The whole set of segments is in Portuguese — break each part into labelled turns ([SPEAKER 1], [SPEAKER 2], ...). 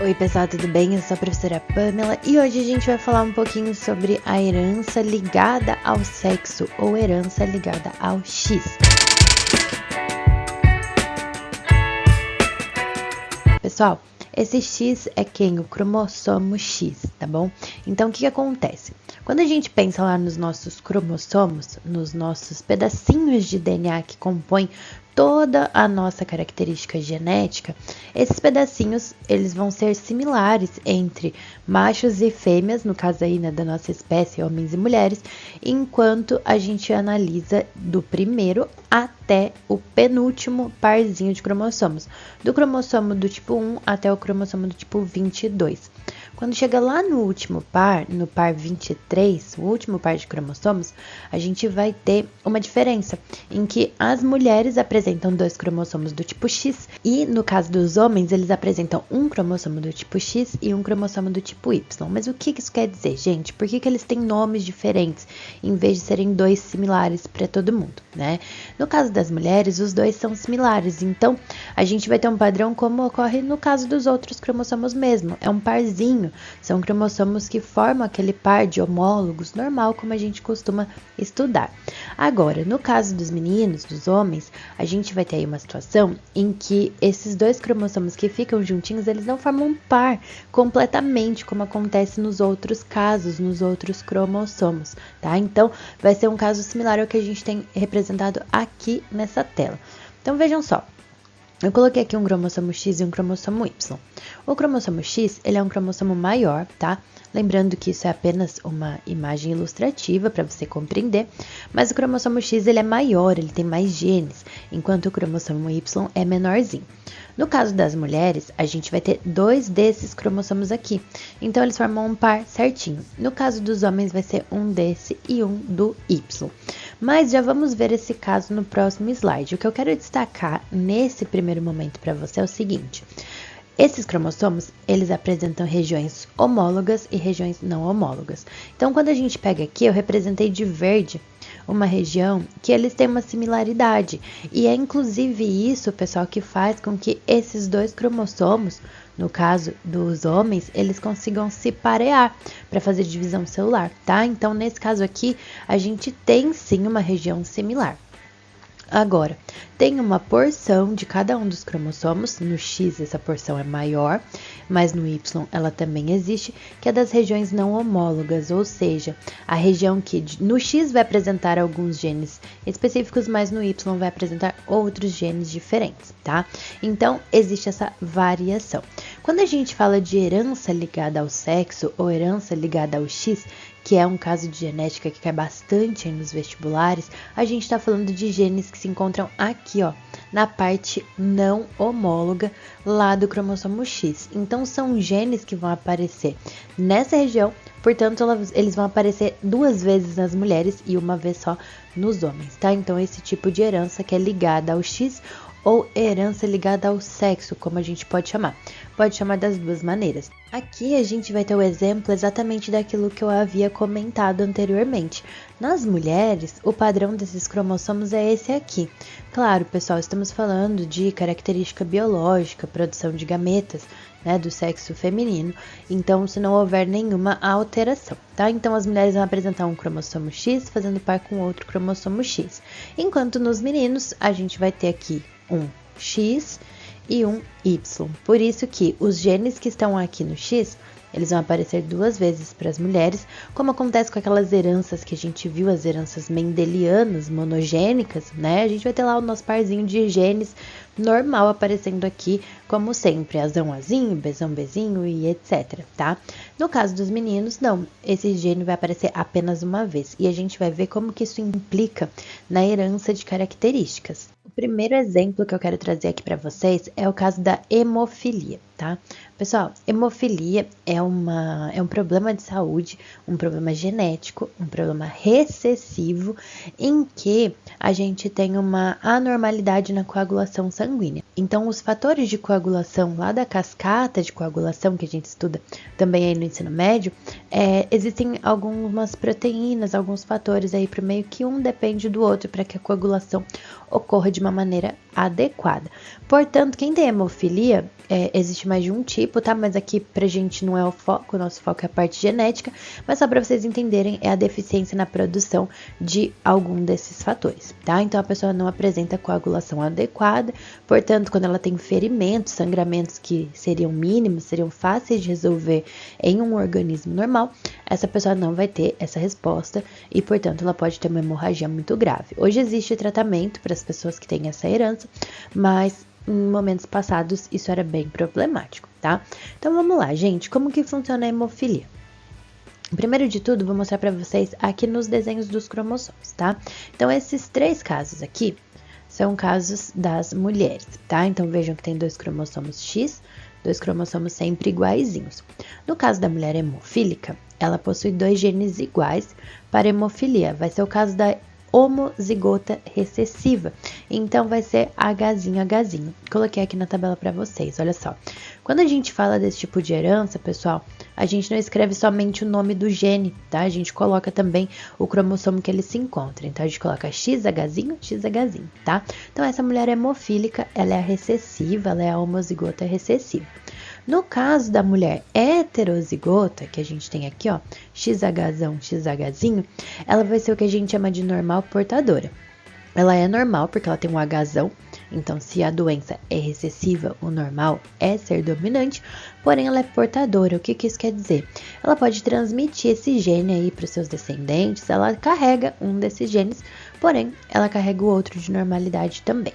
[SPEAKER 1] Oi pessoal, tudo bem? Eu sou a professora Pamela e hoje a gente vai falar um pouquinho sobre a herança ligada ao sexo ou herança ligada ao X. Pessoal, esse X é quem? O cromossomo X, tá bom? Então, o que acontece? Quando a gente pensa lá nos nossos cromossomos, nos nossos pedacinhos de DNA que compõem toda a nossa característica genética, esses pedacinhos, eles vão ser similares entre machos e fêmeas, no caso aí, né, da nossa espécie, homens e mulheres, enquanto a gente analisa do primeiro até o penúltimo parzinho de cromossomos, do cromossomo do tipo 1 até o cromossomo do tipo 22. Quando chega lá no último par, no par 23, o último par de cromossomos, a gente vai ter uma diferença em que as mulheres apresentam 2 cromossomos do tipo X e, no caso dos homens, eles apresentam um cromossomo do tipo X e um cromossomo do tipo Y. Mas o que isso quer dizer, gente? Por que eles têm nomes diferentes em vez de serem 2 similares para todo mundo, né? No caso das mulheres, os 2 são similares, então a gente vai ter um padrão como ocorre no caso dos outros cromossomos mesmo. É um parzinho, são cromossomos que formam aquele par de homólogos normal, como a gente costuma estudar. Agora, no caso dos meninos, dos homens, a gente vai ter aí uma situação em que esses 2 cromossomos que ficam juntinhos, eles não formam um par completamente, como acontece nos outros casos, nos outros cromossomos, tá? Então, vai ser um caso similar ao que a gente tem representado aqui nessa tela. Então, vejam só. Eu coloquei aqui um cromossomo X e um cromossomo Y. O cromossomo X, ele é um cromossomo maior, tá? Lembrando que isso é apenas uma imagem ilustrativa para você compreender, mas o cromossomo X, ele é maior, ele tem mais genes, enquanto o cromossomo Y é menorzinho. No caso das mulheres, a gente vai ter 2 desses cromossomos aqui, então eles formam um par certinho. No caso dos homens, vai ser um desse e um do Y. Mas já vamos ver esse caso no próximo slide. O que eu quero destacar nesse primeiro momento para você é o seguinte: esses cromossomos, eles apresentam regiões homólogas e regiões não homólogas. Então, quando a gente pega aqui, eu representei de verde uma região que eles têm uma similaridade. E é inclusive isso, pessoal, que faz com que esses 2 cromossomos, no caso dos homens, eles consigam se parear para fazer divisão celular, tá? Então, nesse caso aqui, a gente tem sim uma região similar. Agora, tem uma porção de cada um dos cromossomos, no X essa porção é maior, mas no Y ela também existe, que é das regiões não homólogas, ou seja, a região que no X vai apresentar alguns genes específicos, mas no Y vai apresentar outros genes diferentes, tá? Então, existe essa variação. Quando a gente fala de herança ligada ao sexo ou herança ligada ao X, que é um caso de genética que cai bastante aí nos vestibulares, a gente está falando de genes que se encontram aqui, ó, na parte não homóloga lá do cromossomo X. Então, são genes que vão aparecer nessa região, portanto, eles vão aparecer 2 vezes nas mulheres e uma vez só nos homens, tá? Então, esse tipo de herança que é ligada ao X ou herança ligada ao sexo, como a gente pode chamar. Pode chamar das 2 maneiras. Aqui a gente vai ter o exemplo exatamente daquilo que eu havia comentado anteriormente. Nas mulheres, o padrão desses cromossomos é esse aqui. Claro, pessoal, estamos falando de característica biológica, produção de gametas, né, do sexo feminino, então se não houver nenhuma alteração, tá? Então as mulheres vão apresentar um cromossomo X fazendo par com outro cromossomo X, enquanto nos meninos a gente vai ter aqui um X e um Y. Por isso que os genes que estão aqui no X, eles vão aparecer 2 vezes para as mulheres, como acontece com aquelas heranças que a gente viu, as heranças mendelianas, monogênicas, né? A gente vai ter lá o nosso parzinho de genes normal aparecendo aqui, como sempre, Azão Azinho, Bezão Bezinho e etc, tá? No caso dos meninos, não, esse gene vai aparecer apenas uma vez, e a gente vai ver como que isso implica na herança de características. O primeiro exemplo que eu quero trazer aqui para vocês é o caso da hemofilia, tá? Pessoal, hemofilia é um problema de saúde, um problema genético, um problema recessivo, em que a gente tem uma anormalidade na coagulação sanguínea. Então, os fatores de coagulação lá da cascata de coagulação que a gente estuda também aí no ensino médio, existem algumas proteínas, alguns fatores aí para o meio que um depende do outro para que a coagulação ocorra de uma maneira adequada. Portanto, quem tem hemofilia, existe mais de um tipo, tá? Mas aqui pra gente não é o foco, o nosso foco é a parte genética, mas só pra vocês entenderem, é a deficiência na produção de algum desses fatores, tá? Então a pessoa não apresenta coagulação adequada, portanto, quando ela tem ferimentos, sangramentos que seriam mínimos, seriam fáceis de resolver em um organismo normal, essa pessoa não vai ter essa resposta e, portanto, ela pode ter uma hemorragia muito grave. Hoje existe tratamento para as pessoas que têm essa herança, mas em momentos passados isso era bem problemático, tá? Então vamos lá, gente, como que funciona a hemofilia? Primeiro de tudo, vou mostrar para vocês aqui nos desenhos dos cromossomos, tá? Então esses 3 casos aqui são casos das mulheres, tá? Então vejam que tem 2 cromossomos X, 2 cromossomos sempre iguaizinhos. No caso da mulher hemofílica, ela possui 2 genes iguais para hemofilia. Vai ser o caso da homozigota recessiva. Então vai ser Hzinho. Coloquei aqui na tabela para vocês, olha só. Quando a gente fala desse tipo de herança, pessoal, a gente não escreve somente o nome do gene, tá? A gente coloca também o cromossomo que ele se encontra. Então a gente coloca Xzinho, tá? Então essa mulher hemofílica, ela é a recessiva, ela é a homozigota recessiva. No caso da mulher heterozigota, que a gente tem aqui, ó, Xzinho, ela vai ser o que a gente chama de normal portadora. Ela é normal porque ela tem um Hzão, então se a doença é recessiva, o normal é ser dominante, porém ela é portadora. O que isso quer dizer? Ela pode transmitir esse gene aí para os seus descendentes, ela carrega um desses genes, porém ela carrega o outro de normalidade também.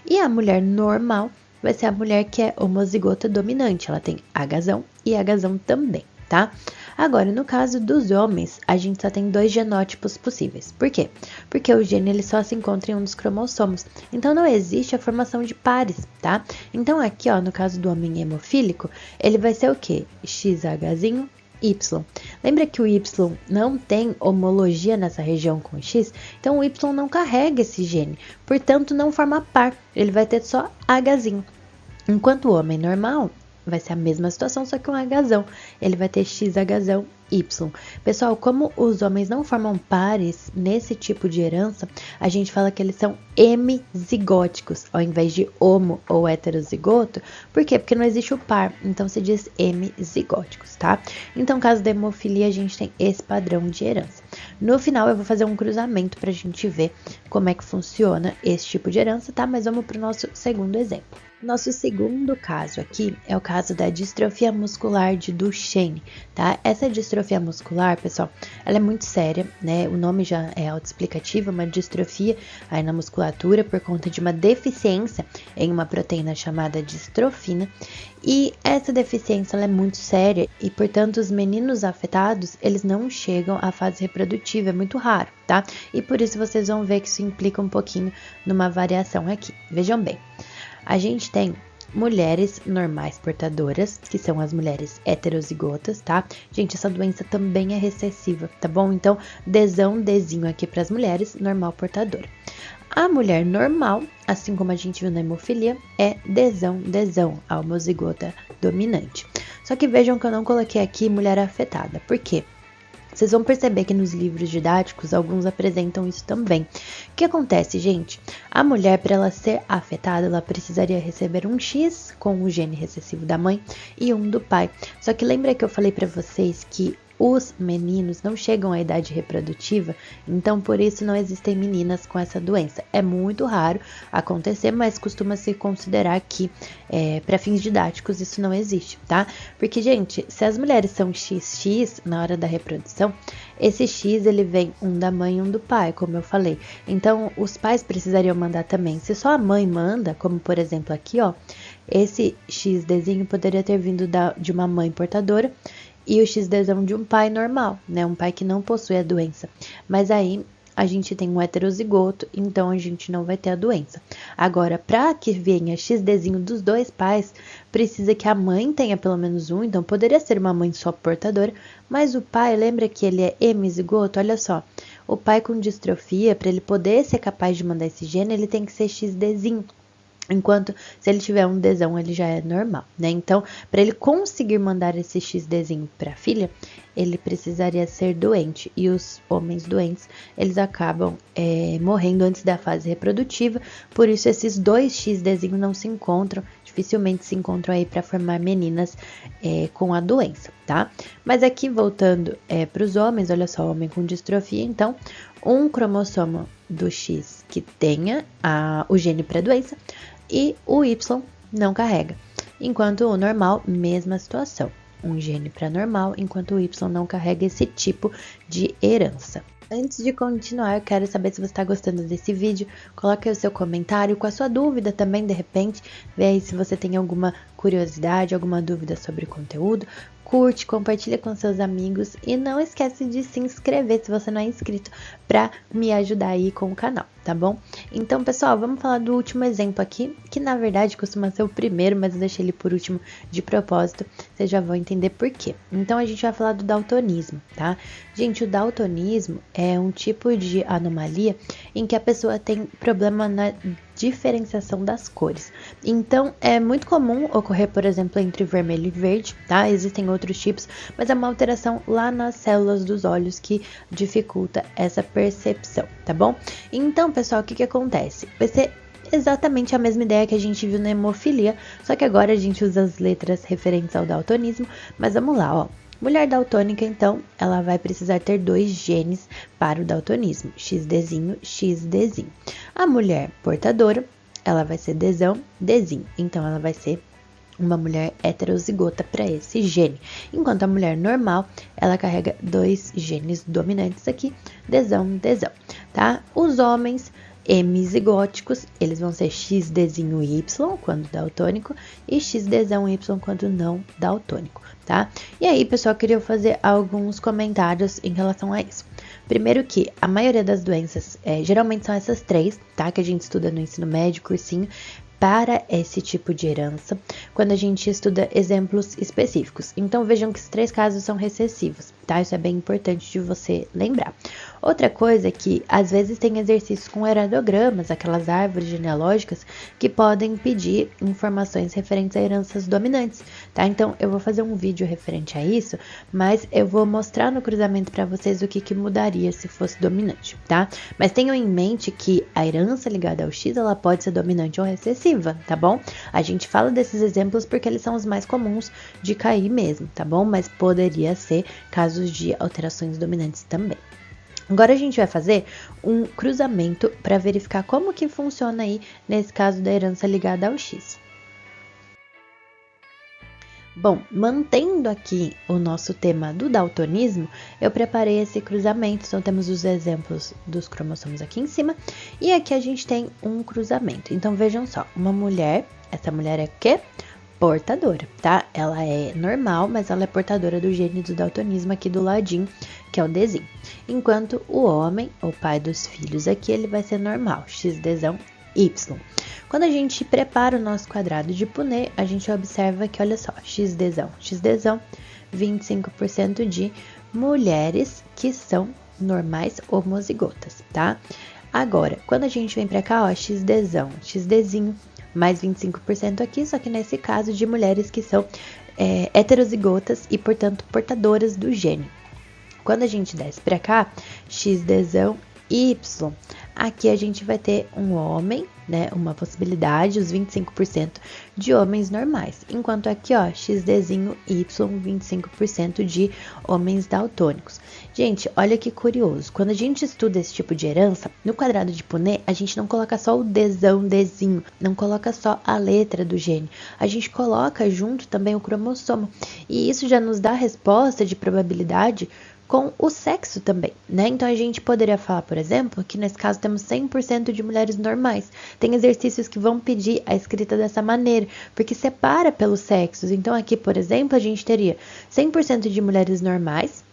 [SPEAKER 1] E a mulher normal vai ser a mulher que é homozigota dominante, ela tem Hzão e Hzão também, tá? Agora, no caso dos homens, a gente só tem 2 genótipos possíveis. Por quê? Porque o gene ele só se encontra em um dos cromossomos. Então, não existe a formação de pares, tá? Então, aqui, ó, no caso do homem hemofílico, ele vai ser o quê? Xzinho, Y. Lembra que o Y não tem homologia nessa região com o X? Então, o Y não carrega esse gene. Portanto, não forma par. Ele vai ter só Hzinho. Enquanto o homem normal vai ser a mesma situação, só que um Hzão. Ele vai ter Xhzão Y. Pessoal, como os homens não formam pares nesse tipo de herança, a gente fala que eles são hemizigóticos, ao invés de homo ou heterozigoto. Por quê? Porque não existe o par, então se diz hemizigóticos, tá? Então, no caso da hemofilia, a gente tem esse padrão de herança. No final, eu vou fazer um cruzamento pra gente ver como é que funciona esse tipo de herança, tá? Mas vamos pro nosso segundo exemplo. Nosso segundo caso aqui é o caso da distrofia muscular de Duchenne, tá? Essa distrofia muscular, pessoal, ela é muito séria, né? O nome já é autoexplicativo, uma distrofia aí na musculatura por conta de uma deficiência em uma proteína chamada distrofina. E essa deficiência ela é muito séria e, portanto, os meninos afetados, eles não chegam à fase reprodutiva, é muito raro, tá? E por isso vocês vão ver que isso implica um pouquinho numa variação aqui. Vejam bem. A gente tem mulheres normais portadoras, que são as mulheres heterozigotas, tá? Gente, essa doença também é recessiva, tá bom? Então, Dzinho aqui para as mulheres, normal portadora. A mulher normal, assim como a gente viu na hemofilia, é Dzão, a homozigota dominante. Só que vejam que eu não coloquei aqui mulher afetada. Por quê? Vocês vão perceber que nos livros didáticos, alguns apresentam isso também. O que acontece, gente? A mulher, para ela ser afetada, ela precisaria receber um X com o gene recessivo da mãe e um do pai. Só que lembra que eu falei para vocês que os meninos não chegam à idade reprodutiva, então por isso não existem meninas com essa doença. É muito raro acontecer, mas costuma se considerar que para fins didáticos isso não existe, tá? Porque, gente, se as mulheres são XX na hora da reprodução, esse X ele vem um da mãe e um do pai, como eu falei. Então os pais precisariam mandar também. Se só a mãe manda, como por exemplo aqui, ó, esse XDzinho poderia ter vindo de uma mãe portadora e o XDzão de um pai normal, né? Um pai que não possui a doença. Mas aí a gente tem um heterozigoto, então a gente não vai ter a doença. Agora, para que venha XDzinho dos 2 pais, precisa que a mãe tenha pelo menos um, então poderia ser uma mãe só portadora, mas o pai, lembra que ele é hemizigoto? Olha só, o pai com distrofia, para ele poder ser capaz de mandar esse gene, ele tem que ser XDzinho. Enquanto se ele tiver um Dzão, ele já é normal, né? Então, para ele conseguir mandar esse XDzinho para a filha, ele precisaria ser doente. E os homens doentes, eles acabam morrendo antes da fase reprodutiva. Por isso, esses dois XDzinhos não se encontram, dificilmente se encontram aí para formar meninas com a doença, tá? Mas aqui, voltando para os homens, olha só, homem com distrofia, então, um cromossomo do X que tenha o gene para doença, e o Y não carrega, enquanto o normal, mesma situação, um gene para normal, enquanto o Y não carrega esse tipo de herança. Antes de continuar, eu quero saber se você está gostando desse vídeo, coloque aí o seu comentário com a sua dúvida também, de repente, vê aí se você tem alguma curiosidade, alguma dúvida sobre o conteúdo, curte, compartilha com seus amigos e não esquece de se inscrever se você não é inscrito para me ajudar aí com o canal, tá bom? Então, pessoal, vamos falar do último exemplo aqui, que na verdade costuma ser o primeiro, mas eu deixei ele por último de propósito, vocês já vão entender por quê. Então, a gente vai falar do daltonismo, tá? Gente, o daltonismo é um tipo de anomalia em que a pessoa tem problema na diferenciação das cores. Então, é muito comum ocorrer, por exemplo, entre vermelho e verde, tá? Existem outros tipos, mas é uma alteração lá nas células dos olhos que dificulta essa percepção, tá bom? Então, pessoal, o que acontece? Vai ser exatamente a mesma ideia que a gente viu na hemofilia, só que agora a gente usa as letras referentes ao daltonismo, mas vamos lá, ó. Mulher daltônica, então, ela vai precisar ter dois genes para o daltonismo, XDzinho, XDzinho. A mulher portadora, ela vai ser Dzão, Dzinho. Então, ela vai ser uma mulher heterozigota para esse gene. Enquanto a mulher normal, ela carrega dois genes dominantes aqui, Dzão, Dzão, tá? Os homens hemizigóticos, eles vão ser XDzinho Y quando daltônico e XDzão Y quando não daltônico, tá? E aí, pessoal, eu queria fazer alguns comentários em relação a isso. Primeiro que a maioria das doenças, geralmente são essas três, tá? Que a gente estuda no ensino médio, cursinho, para esse tipo de herança, quando a gente estuda exemplos específicos. Então, vejam que os três casos são recessivos, tá? Isso é bem importante de você lembrar. Outra coisa é que, às vezes, tem exercícios com heredogramas, aquelas árvores genealógicas, que podem pedir informações referentes a heranças dominantes, tá? Então, eu vou fazer um vídeo referente a isso, mas eu vou mostrar no cruzamento para vocês o que mudaria se fosse dominante, tá? Mas tenham em mente que a herança ligada ao X, ela pode ser dominante ou recessiva, tá bom? A gente fala desses exemplos porque eles são os mais comuns de cair mesmo, tá bom? Mas poderia ser casos de alterações dominantes também. Agora a gente vai fazer um cruzamento para verificar como que funciona aí nesse caso da herança ligada ao X. Bom, mantendo aqui o nosso tema do daltonismo, eu preparei esse cruzamento, então temos os exemplos dos cromossomos aqui em cima, e aqui a gente tem um cruzamento. Então vejam só, uma mulher, essa mulher é o quê? Portadora, tá? Ela é normal, mas ela é portadora do gene do daltonismo aqui do ladinho, que é o Dzinho. Enquanto o homem, o pai dos filhos aqui, ele vai ser normal, XDzão Y. Quando a gente prepara o nosso quadrado de Punnett, a gente observa que, olha só, XDzão, 25% de mulheres que são normais homozigotas, tá? Agora, quando a gente vem pra cá, ó, XDzão, XDzinho, mais 25% aqui, só que nesse caso de mulheres que são heterozigotas e, portanto, portadoras do gene. Quando a gente desce para cá, XDzão Y, aqui a gente vai ter um homem, né, uma possibilidade, os 25% de homens normais, enquanto aqui, ó, XDzinho Y, 25% de homens daltônicos. Gente, olha que curioso, quando a gente estuda esse tipo de herança, no quadrado de Punnett, a gente não coloca só o Dzão, Dzinho, não coloca só a letra do gene, a gente coloca junto também o cromossomo, e isso já nos dá a resposta de probabilidade com o sexo também, né? Então, a gente poderia falar, por exemplo, que nesse caso temos 100% de mulheres normais. Tem exercícios que vão pedir a escrita dessa maneira, porque separa pelos sexos. Então, aqui, por exemplo, a gente teria 100% de mulheres normais.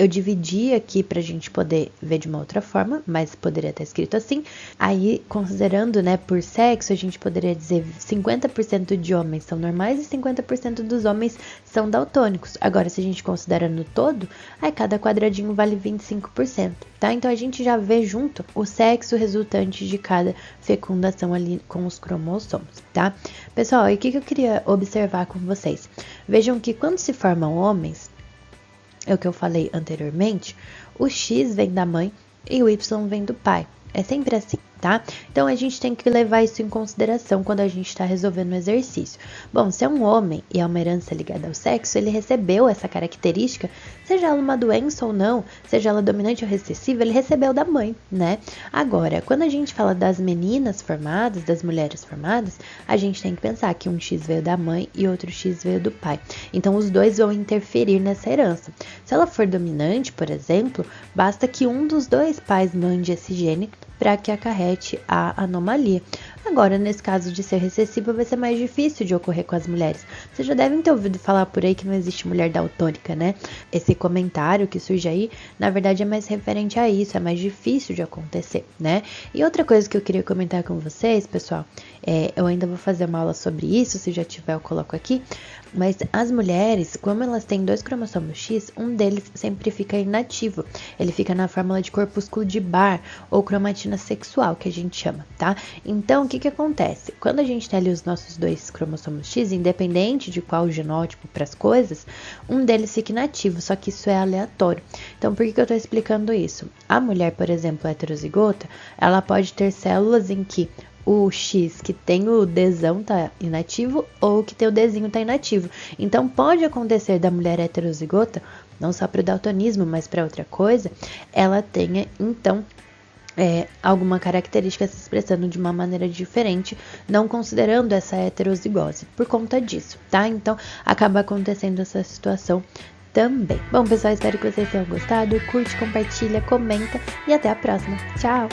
[SPEAKER 1] Eu dividi aqui pra gente poder ver de uma outra forma, mas poderia estar escrito assim. Aí, considerando, né, por sexo, a gente poderia dizer 50% de homens são normais e 50% dos homens são daltônicos. Agora, se a gente considera no todo, aí cada quadradinho vale 25%, tá? Então, a gente já vê junto o sexo resultante de cada fecundação ali com os cromossomos, tá? Pessoal, e o que eu queria observar com vocês? Vejam que quando se formam homens, é o que eu falei anteriormente, o X vem da mãe e o Y vem do pai. É sempre assim, tá? Então, a gente tem que levar isso em consideração quando a gente está resolvendo o exercício. Bom, se é um homem e é uma herança ligada ao sexo, ele recebeu essa característica, seja ela uma doença ou não, seja ela dominante ou recessiva, ele recebeu da mãe, né? Agora, quando a gente fala das meninas formadas, das mulheres formadas, a gente tem que pensar que um X veio da mãe e outro X veio do pai. Então, os dois vão interferir nessa herança. Se ela for dominante, por exemplo, basta que um dos dois pais mande esse gene para que acarrete a anomalia. Agora, nesse caso de ser recessiva, vai ser mais difícil de ocorrer com as mulheres. Vocês já devem ter ouvido falar por aí que não existe mulher daltônica, né? Esse comentário que surge aí, na verdade, é mais referente a isso, é mais difícil de acontecer, né? E outra coisa que eu queria comentar com vocês, pessoal, eu ainda vou fazer uma aula sobre isso, se já tiver eu coloco aqui, mas as mulheres, como elas têm 2 cromossomos X, um deles sempre fica inativo. Ele fica na fórmula de corpúsculo de Barr, ou cromatina sexual, que a gente chama, tá? Então, o que acontece? Quando a gente tem ali os nossos 2 cromossomos X, independente de qual genótipo para as coisas, um deles fica inativo, só que isso é aleatório. Então, por que eu tô explicando isso? A mulher, por exemplo, heterozigota, ela pode ter células em que o X que tem o Dzão tá inativo ou que tem o Dzinho tá inativo. Então, pode acontecer da mulher heterozigota, não só para o daltonismo, mas para outra coisa, ela tenha, então, alguma característica se expressando de uma maneira diferente, não considerando essa heterozigose, por conta disso, tá? Então, acaba acontecendo essa situação também. Bom, pessoal, espero que vocês tenham gostado. Curte, compartilha, comenta e até a próxima. Tchau!